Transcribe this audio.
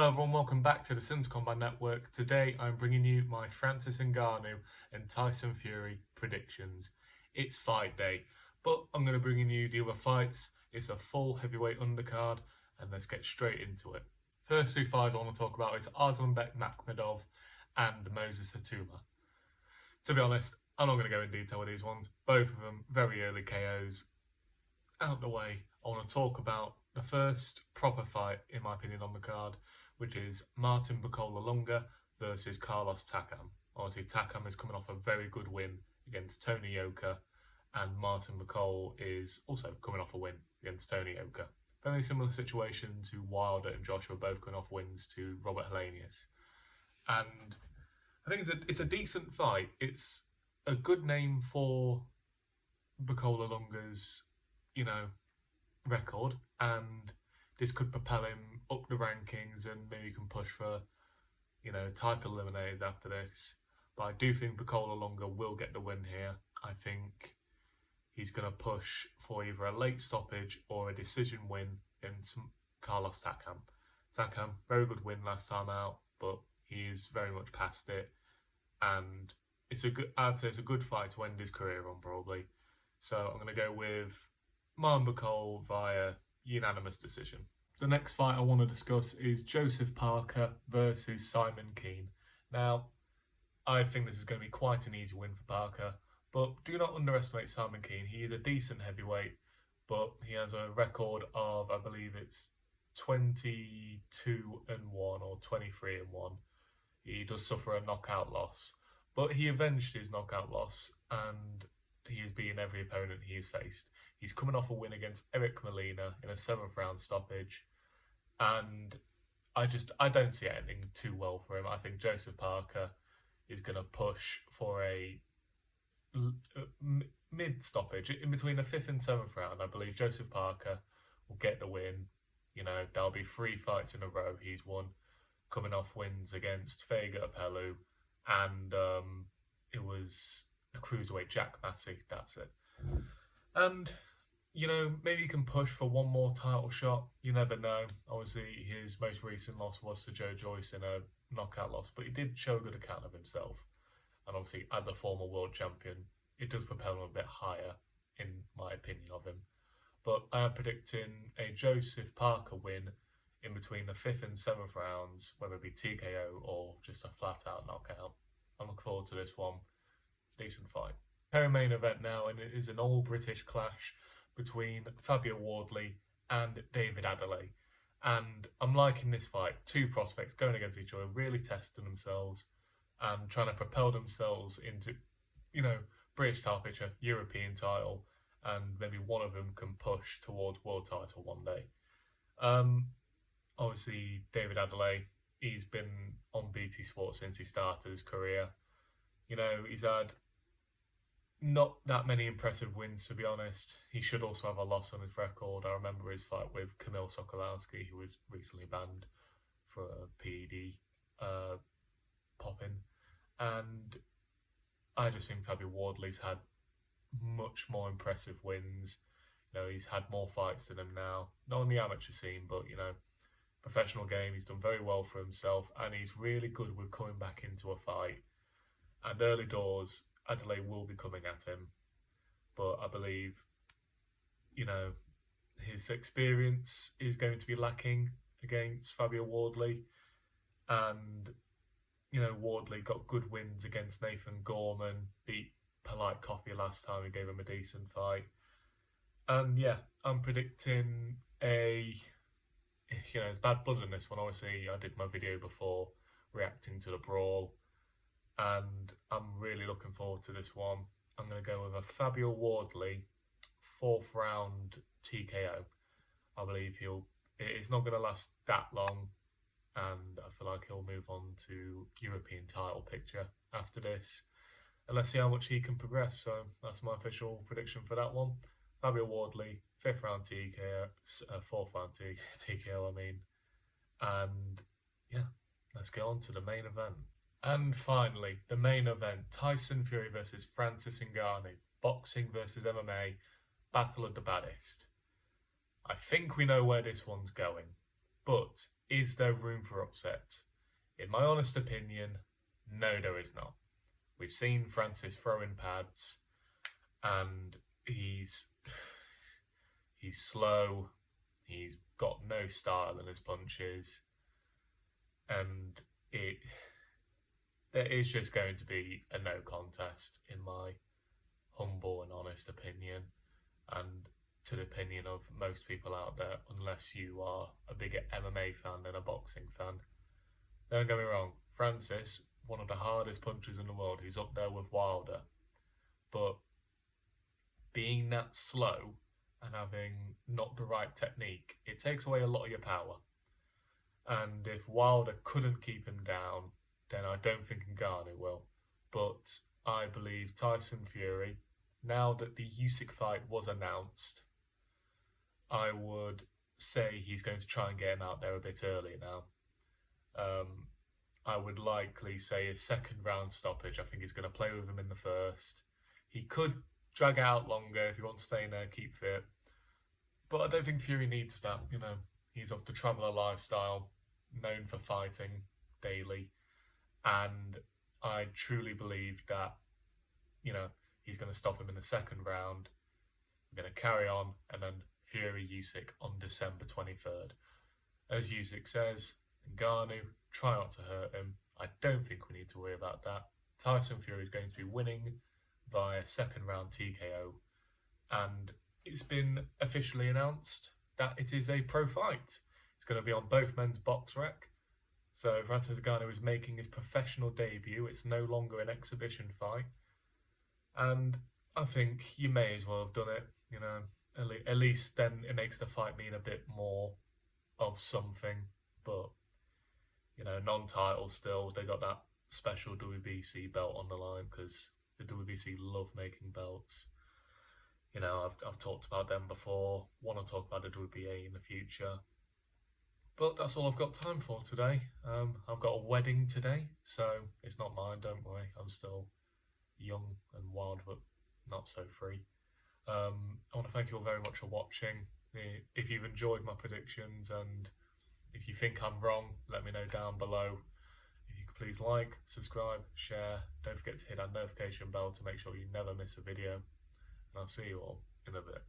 Hello everyone, welcome back to the Sims Combat Network. Today I'm bringing you my Francis Ngannou and Tyson Fury predictions. It's fight day, but I'm going to bring you the other fights. It's a full heavyweight undercard, and let's get straight into it. First two fights I want to talk about is Arslanbek Makhmedov and Moses Hatuma. To be honest, I'm not going to go in detail with these ones. Both of them very early KOs. Out the way, I want to talk about the first proper fight, in my opinion, on the card, which is Martin Bacola Lunga versus Carlos Takam. Obviously, Takam is coming off a very good win against Tony Yoka, and Martin Bacola is also coming off a win against Tony Yoka. Very similar situation to Wilder and Joshua, both coming off wins to Robert Helenius. And I think it's a decent fight. It's a good name for Bacola Lunga's, record, and this could propel him up the rankings and maybe can push for, title eliminators after this. But I do think Bacola Lunga will get the win here. I think he's going to push for either a late stoppage or a decision win against Carlos Takam. Takam, very good win last time out, but he is very much past it, and I'd say it's a good fight to end his career on, probably. So I'm going to go with Martin Bacola via unanimous decision. The next fight I want to discuss is Joseph Parker versus Simon Keane. Now, I think this is going to be quite an easy win for Parker, but do not underestimate Simon Keane. He is a decent heavyweight, but he has a record of, I believe it's 22-1 or 23-1. He does suffer a knockout loss, but he avenged his knockout loss, and he has beaten every opponent he has faced. He's coming off a win against Eric Molina in a 7th round stoppage, and I don't see it ending too well for him. I think Joseph Parker is going to push for a mid stoppage in between the 5th and 7th round. I believe Joseph Parker will get the win. There'll be 3 fights in a row he's won, coming off wins against Vega Apelu, and it was the cruiserweight Jack Massey. That's it. And maybe he can push for one more title shot. You never know. Obviously, his most recent loss was to Joe Joyce in a knockout loss, but he did show a good account of himself. And obviously, as a former world champion, it does propel him a bit higher, in my opinion of him. But I am predicting a Joseph Parker win in between the 5th and 7th rounds, whether it be TKO or just a flat-out knockout. I look forward to this one. Decent fight. Co-main event now, and it is an all-British clash between Fabio Wardley and David Adelaide. And I'm liking this fight. 2 prospects going against each other, really testing themselves and trying to propel themselves into, British title picture, European title, and maybe one of them can push towards world title one day. Obviously, David Adelaide, he's been on BT Sport since he started his career. He's had not that many impressive wins, to be honest. He should also have a loss on his record. I remember his fight with Kamil Sokolowski, who was recently banned for a PED popping. And I just think Fabio Wardley's had much more impressive wins. He's had more fights than him now. Not on the amateur scene, but, professional game. He's done very well for himself, and he's really good with coming back into a fight. And early doors, Adelaide will be coming at him, but I believe, his experience is going to be lacking against Fabio Wardley, and, Wardley got good wins against Nathan Gorman, beat Polite Coffee last time, he gave him a decent fight, and yeah, I'm predicting it's bad blood in this one. Obviously, I did my video before reacting to the brawl, and I'm really looking forward to this one. I'm going to go with a Fabio Wardley 4th round TKO. I believe it's not going to last that long, and I feel like he'll move on to European title picture after this. And let's see how much he can progress. So that's my official prediction for that one. Fabio Wardley, 5th round TKO, 4th round TKO, And yeah, let's get on to the main event. And finally, the main event, Tyson Fury versus Francis Ngannou, boxing versus MMA, battle of the baddest. I think we know where this one's going, but is there room for upset? In my honest opinion, no, there is not. We've seen Francis throw in pads, and he's slow. He's got no style in his punches, and there is just going to be a no contest in my humble and honest opinion, and to the opinion of most people out there, unless you are a bigger MMA fan than a boxing fan. Don't get me wrong, Francis, one of the hardest punchers in the world, he's up there with Wilder, but being that slow and having not the right technique, it takes away a lot of your power. And if Wilder couldn't keep him down, then I don't think Ngannou will. But I believe Tyson Fury, now that the Usyk fight was announced, I would say he's going to try and get him out there a bit earlier now. I would likely say a second round stoppage. I think he's going to play with him in the first. He could drag out longer if he wants to stay in there, keep fit. But I don't think Fury needs that. You know, he's of the traveller lifestyle, known for fighting daily. And I truly believe that, you know, he's going to stop him in the second round. We're going to carry on, and then Fury Usyk on December 23rd. As Usyk says, Ngannou, try not to hurt him. I don't think we need to worry about that. Tyson Fury is going to be winning via second round TKO, and it's been officially announced that it is a pro fight. It's going to be on both men's box rec. So Francis Ngannou is making his professional debut. It's no longer an exhibition fight, and I think you may as well have done it. You know, at least then it makes the fight mean a bit more of something. But you know, non-title still, they got that special WBC belt on the line because the WBC love making belts. You know, I've talked about them before. Want to talk about the WBA in the future. But that's all I've got time for today. I've got a wedding today, so it's not mine, don't worry. I'm still young and wild, but not so free. I want to thank you all very much for watching. If you've enjoyed my predictions and if you think I'm wrong, let me know down below. If you could please like, subscribe, share. Don't forget to hit that notification bell to make sure you never miss a video. And I'll see you all in a bit.